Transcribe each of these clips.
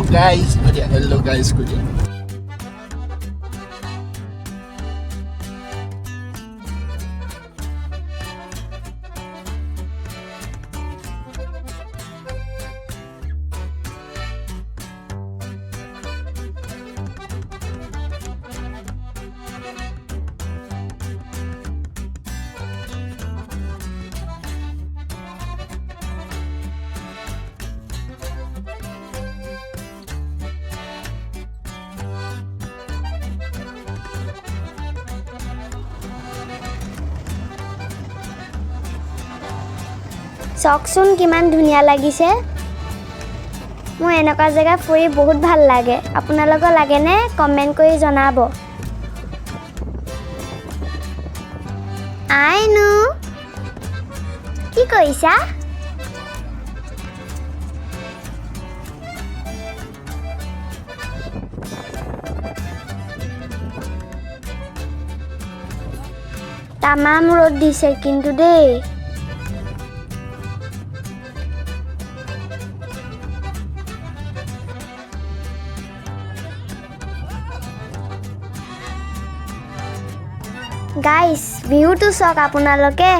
guys কৈ দিয়া চকচোন কিমান ধুনীয়া লাগিছে মোৰ এনেকুৱা জেগা ফুৰি বহুত ভাল লাগে আপোনালোকৰ লাগেনে কমেন্ট কৰি জনাব আইনু কি কৰিছা তামাম ৰ'দ দিছে কিন্তু দেই গাইস ভিউটো চাওক আপোনালোকে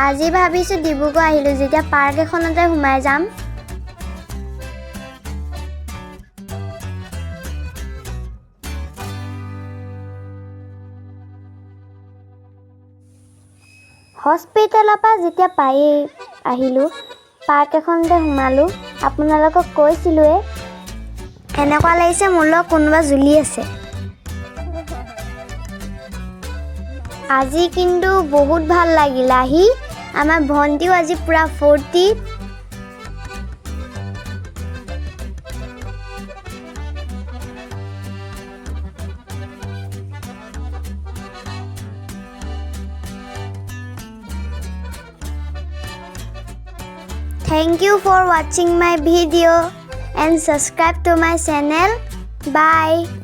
আজি ভাবিছো ডিব্ৰুগড় আহিলো যেতিয়া পাৰ্ক এখনতে সোমাই যাম হস্পিটেলৰ পৰা যেতিয়া পাই আহিলো পাৰ্ক এখনতে সোমালো আপোনালোকক কৈছিলোৱে এনেকুৱা লাগিছে মোৰ লগত কোনোবা জুলি আছে আজি কিন্তু বহুত ভাল লাগিল আহি আমাৰ ভন্টিও আজি পুৰা ফূৰ্তি Thank you for watching my video and subscribe to my channel. Bye.